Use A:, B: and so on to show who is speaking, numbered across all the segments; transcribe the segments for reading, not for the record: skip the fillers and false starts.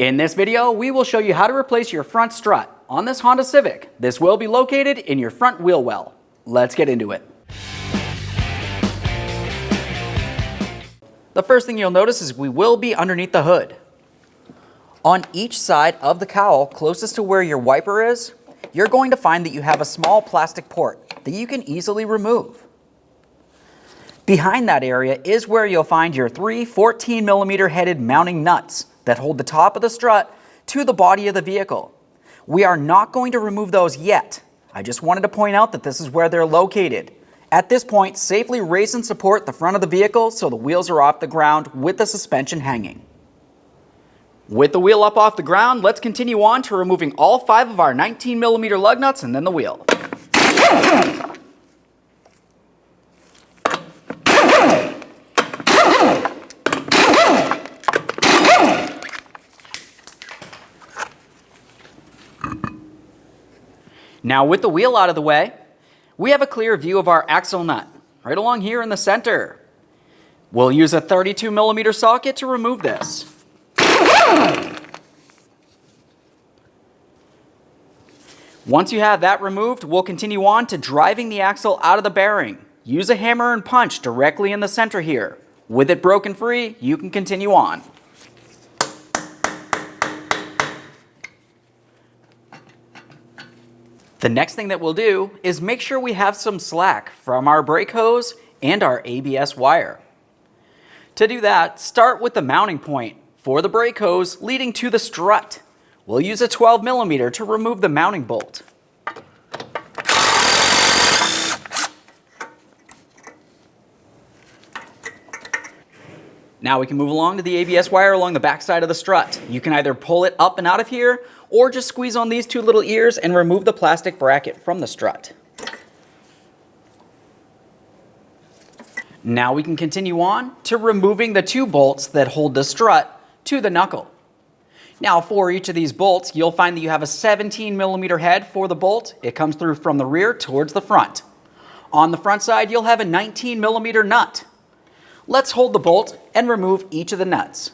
A: In this video, we will show you how to replace your front strut on this Honda Civic. This will be located in your front wheel well. Let's get into it. The first thing you'll notice is we will be underneath the hood. On each side of the cowl, closest to where your wiper is, you're going to find that you have a small plastic port that you can easily remove. Behind that area is where you'll find your three 14mm headed mounting nuts that hold the top of the strut to the body of the vehicle. We are not going to remove those yet. I just wanted to point out that this is where they're located. At this point, safely raise and support the front of the vehicle so the wheels are off the ground with the suspension hanging. With the wheel up off the ground, let's continue on to removing all 5 of our 19mm lug nuts and then the wheel. Now with the wheel out of the way, we have a clear view of our axle nut, right along here in the center. We'll use a 32mm socket to remove this. Once you have that removed, we'll continue on to driving the axle out of the bearing. Use a hammer and punch directly in the center here. With it broken free, you can continue on. The next thing that we'll do is make sure we have some slack from our brake hose and our ABS wire. To do that, start with the mounting point for the brake hose leading to the strut. We'll use a 12mm to remove the mounting bolt. Now we can move along to the ABS wire along the back side of the strut. You can either pull it up and out of here, or just squeeze on these two little ears and remove the plastic bracket from the strut. Now we can continue on to removing the 2 bolts that hold the strut to the knuckle. Now for each of these bolts, you'll find that you have a 17mm head for the bolt. It comes through from the rear towards the front. On the front side, you'll have a 19mm nut. Let's hold the bolt and remove each of the nuts.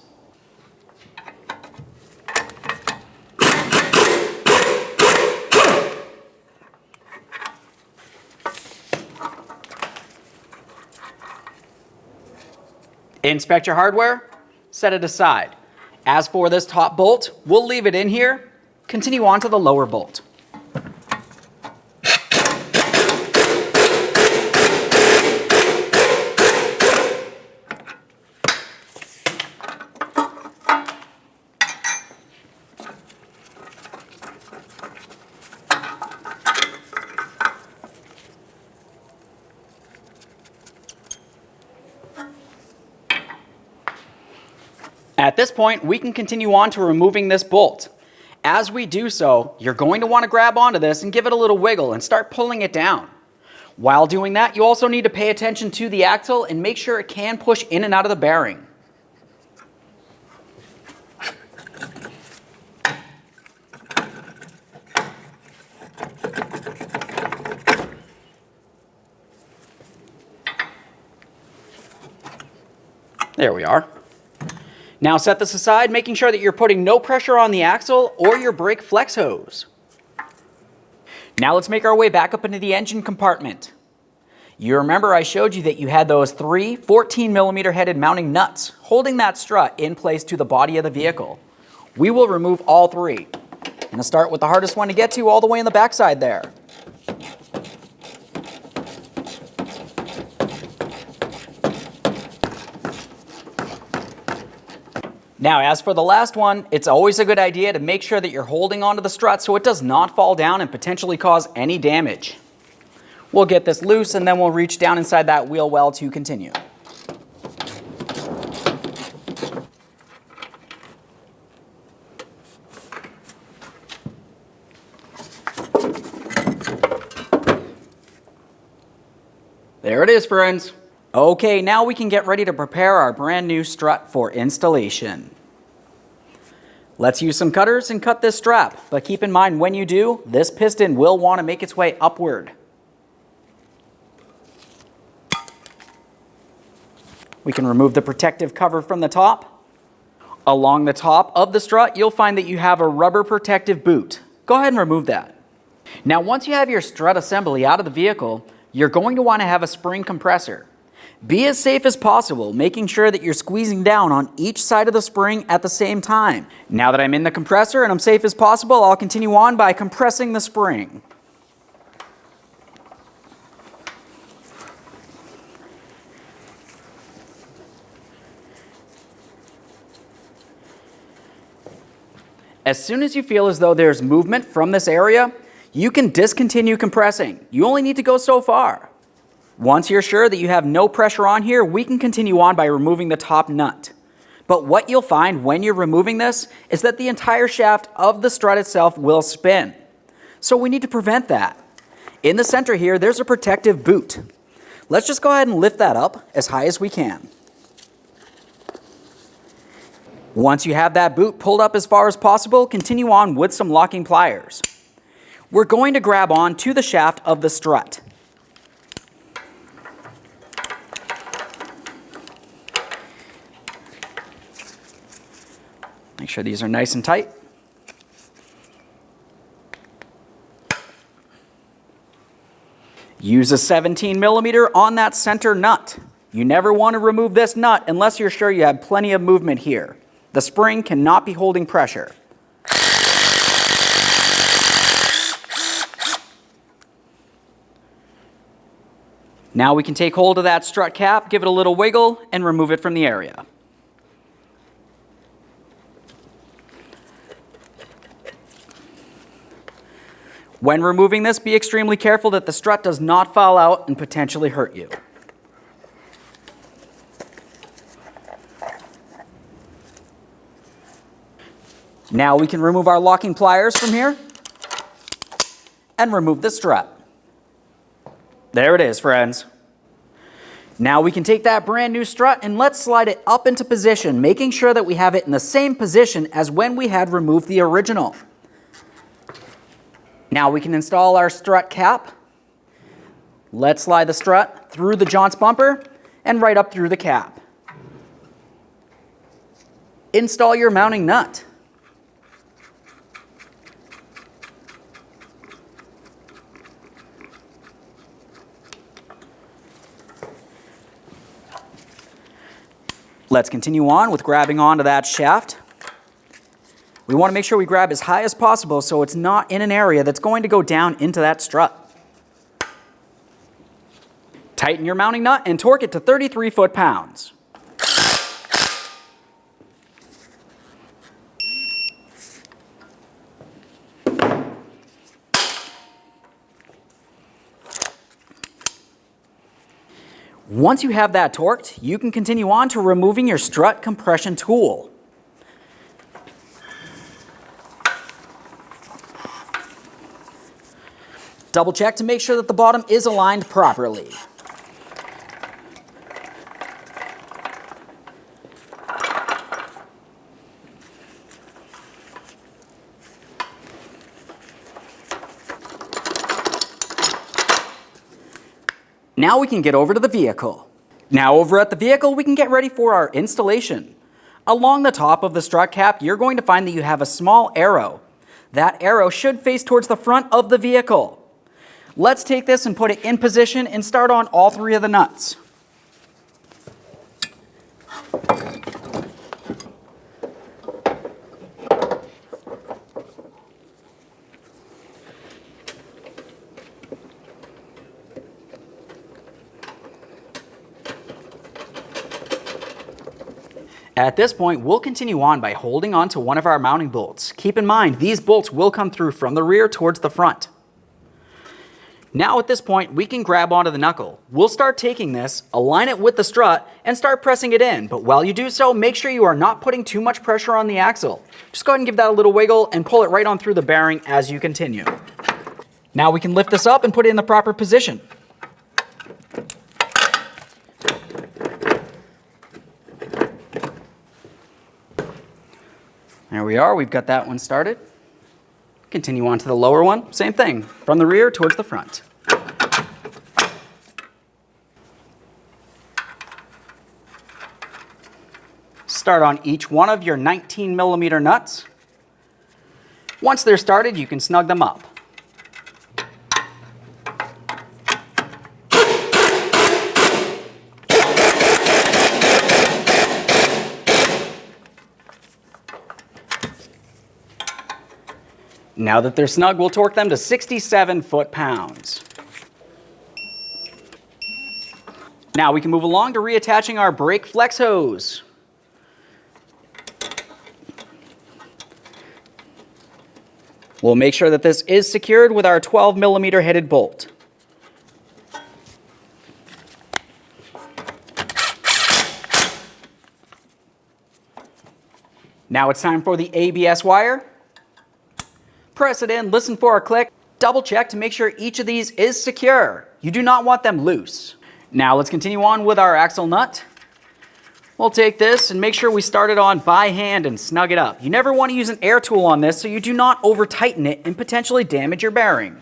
A: Inspect your hardware, set it aside. As for this top bolt, we'll leave it in here. Continue on to the lower bolt. At this point, we can continue on to removing this bolt. As we do so, you're going to want to grab onto this and give it a little wiggle and start pulling it down. While doing that, you also need to pay attention to the axle and make sure it can push in and out of the bearing. There we are. Now set this aside, making sure that you're putting no pressure on the axle or your brake flex hose. Now let's make our way back up into the engine compartment. You remember I showed you that you had those 3 14mm headed mounting nuts holding that strut in place to the body of the vehicle. We will remove all 3. I'm going to start with the hardest one to get to all the way in the backside there. Now, as for the last one, it's always a good idea to make sure that you're holding onto the strut so it does not fall down and potentially cause any damage. We'll get this loose and then we'll reach down inside that wheel well to continue. There it is, friends. Okay, now we can get ready to prepare our brand new strut for installation. Let's use some cutters and cut this strap, but keep in mind when you do, this piston will want to make its way upward. We can remove the protective cover from the top. Along the top of the strut, you'll find that you have a rubber protective boot. Go ahead and remove that. Now, once you have your strut assembly out of the vehicle, you're going to want to have a spring compressor. Be as safe as possible, making sure that you're squeezing down on each side of the spring at the same time. Now that I'm in the compressor and I'm safe as possible, I'll continue on by compressing the spring. As soon as you feel as though there's movement from this area, you can discontinue compressing. You only need to go so far. Once you're sure that you have no pressure on here, we can continue on by removing the top nut. But what you'll find when you're removing this is that the entire shaft of the strut itself will spin. So we need to prevent that. In the center here, there's a protective boot. Let's just go ahead and lift that up as high as we can. Once you have that boot pulled up as far as possible, continue on with some locking pliers. We're going to grab on to the shaft of the strut. Make sure these are nice and tight. Use a 17 millimeter on that center nut. You never want to remove this nut unless you're sure you have plenty of movement here. The spring cannot be holding pressure. Now we can take hold of that strut cap, give it a little wiggle, and remove it from the area. When removing this, be extremely careful that the strut does not fall out and potentially hurt you. Now we can remove our locking pliers from here and remove the strut. There it is, friends. Now we can take that brand new strut and let's slide it up into position, making sure that we have it in the same position as when we had removed the original. Now we can install our strut cap. Let's slide the strut through the jounce bumper and right up through the cap. Install your mounting nut. Let's continue on with grabbing onto that shaft. We want to make sure we grab as high as possible so it's not in an area that's going to go down into that strut. Tighten your mounting nut and torque it to 33 foot-pounds. Once you have that torqued, you can continue on to removing your strut compression tool. Double check to make sure that the bottom is aligned properly. Now we can get over to the vehicle. Now over at the vehicle, we can get ready for our installation. Along the top of the strut cap, you're going to find that you have a small arrow. That arrow should face towards the front of the vehicle. Let's take this and put it in position and start on all three of the nuts. At this point, we'll continue on by holding on to one of our mounting bolts. Keep in mind, these bolts will come through from the rear towards the front. Now at this point, we can grab onto the knuckle. We'll start taking this, align it with the strut, and start pressing it in. But while you do so, make sure you are not putting too much pressure on the axle. Just go ahead and give that a little wiggle and pull it right on through the bearing as you continue. Now we can lift this up and put it in the proper position. There we are, we've got that one started. Continue on to the lower one, same thing, from the rear towards the front. Start on each one of your 19mm nuts. Once they're started, you can snug them up. Now that they're snug, we'll torque them to 67 foot-pounds. Now we can move along to reattaching our brake flex hose. We'll make sure that this is secured with our 12mm headed bolt. Now it's time for the ABS wire. Press it in, listen for a click, double check to make sure each of these is secure. You do not want them loose. Now let's continue on with our axle nut. We'll take this and make sure we start it on by hand and snug it up. You never want to use an air tool on this so you do not over tighten it and potentially damage your bearing.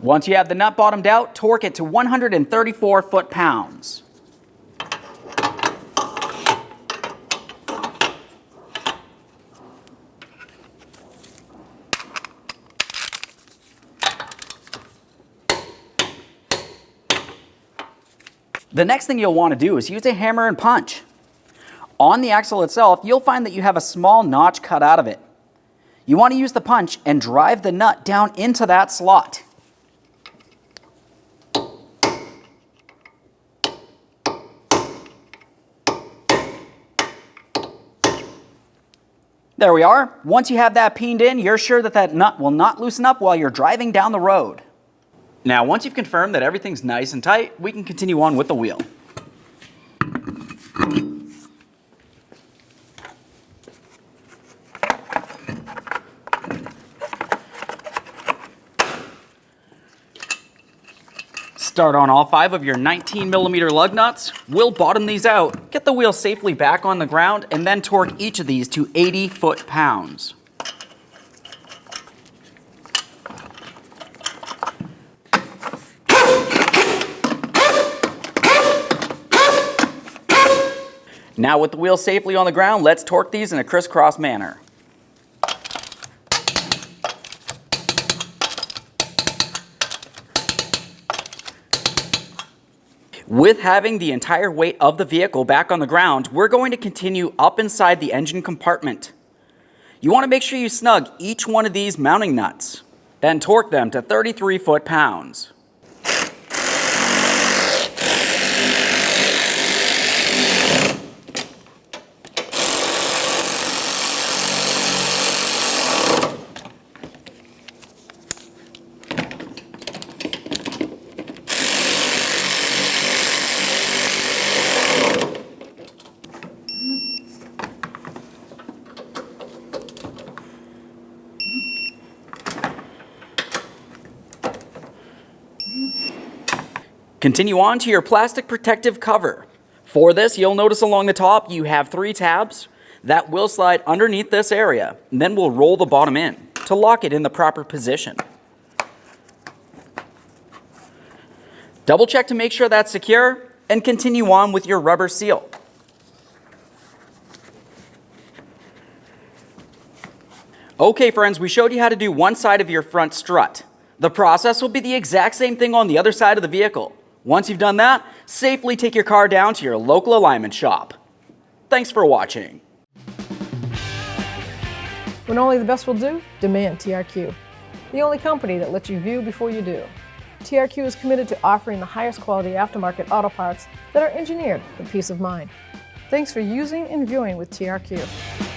A: Once you have the nut bottomed out, torque it to 134 foot-pounds. The next thing you'll want to do is use a hammer and punch. On the axle itself, you'll find that you have a small notch cut out of it. You want to use the punch and drive the nut down into that slot. There we are. Once you have that peened in, you're sure that that nut will not loosen up while you're driving down the road. Now, once you've confirmed that everything's nice and tight, we can continue on with the wheel. Start on all 5 of your 19mm lug nuts. We'll bottom these out, get the wheel safely back on the ground, and then torque each of these to 80 foot-pounds. Now with the wheel safely on the ground, let's torque these in a crisscross manner. With having the entire weight of the vehicle back on the ground, we're going to continue up inside the engine compartment. You want to make sure you snug each one of these mounting nuts, then torque them to 33 foot-pounds. Continue on to your plastic protective cover. For this, you'll notice along the top you have 3 tabs that will slide underneath this area, and then we'll roll the bottom in to lock it in the proper position. Double check to make sure that's secure, and continue on with your rubber seal. Okay friends, we showed you how to do one side of your front strut. The process will be the exact same thing on the other side of the vehicle. Once you've done that, safely take your car down to your local alignment shop. Thanks for watching.
B: When only the best will do, demand TRQ. The only company that lets you view before you do. TRQ is committed to offering the highest quality aftermarket auto parts that are engineered for peace of mind. Thanks for using and viewing with TRQ.